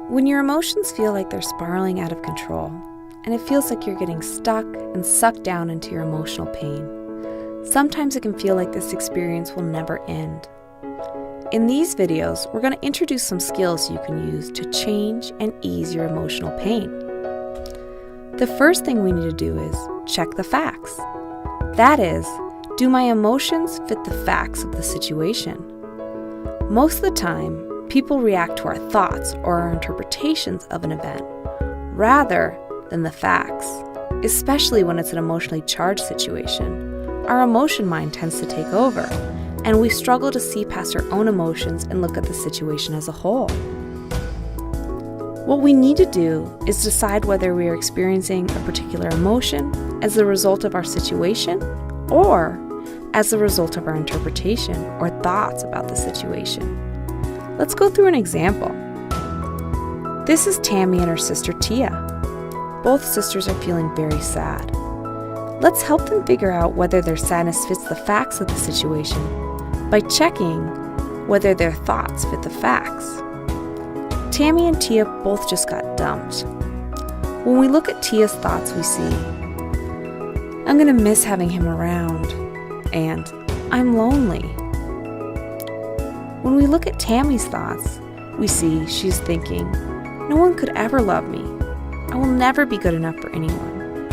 When your emotions feel like they're spiraling out of control, and it feels like you're getting stuck and sucked down into your emotional pain, sometimes it can feel like this experience will never end. In these videos, we're going to introduce some skills you can use to change and ease your emotional pain. The first thing we need to do is check the facts. That is, do my emotions fit the facts of the situation? Most of the time, people react to our thoughts or our interpretations of an event rather than the facts, especially when it's an emotionally charged situation. Our emotion mind tends to take over, and we struggle to see past our own emotions and look at the situation as a whole. What we need to do is decide whether we are experiencing a particular emotion as a result of our situation or as a result of our interpretation or thoughts about the situation. Let's go through an example. This is Tammy and her sister Tia. Both sisters are feeling very sad. Let's help them figure out whether their sadness fits the facts of the situation by checking whether their thoughts fit the facts. Tammy and Tia both just got dumped. When we look at Tia's thoughts, we see, I'm gonna miss having him around, and I'm lonely. When we look at Tammy's thoughts, we see she's thinking, no one could ever love me. I will never be good enough for anyone.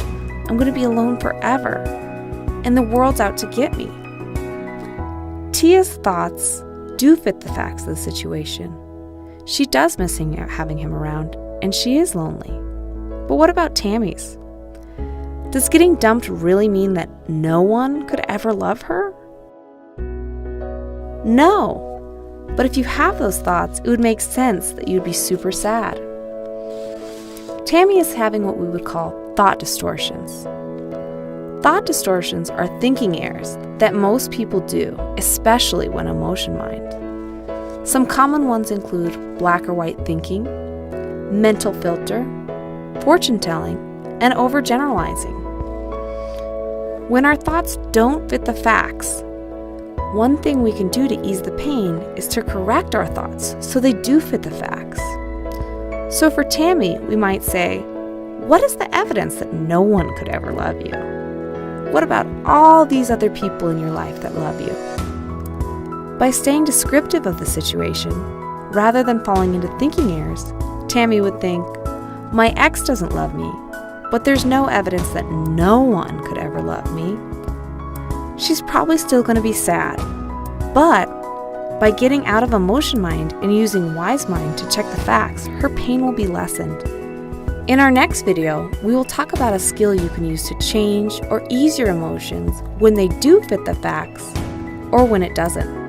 I'm going to be alone forever, and the world's out to get me. Tia's thoughts do fit the facts of the situation. She does miss having him around, and she is lonely. But what about Tammy's? Does getting dumped really mean that no one could ever love her? No. But if you have those thoughts, it would make sense that you'd be super sad. Tammy is having what we would call thought distortions. Thought distortions are thinking errors that most people do, especially when emotion mind. Some common ones include black or white thinking, mental filter, fortune telling, and overgeneralizing. When our thoughts don't fit the facts, one thing we can do to ease the pain is to correct our thoughts so they do fit the facts. So for Tammy, we might say, what is the evidence that no one could ever love you? What about all these other people in your life that love you? By staying descriptive of the situation, rather than falling into thinking errors, Tammy would think, my ex doesn't love me, but there's no evidence that no one could ever love me. She's probably still going to be sad, but by getting out of emotion mind and using wise mind to check the facts, her pain will be lessened. In our next video, we will talk about a skill you can use to change or ease your emotions when they do fit the facts or when it doesn't.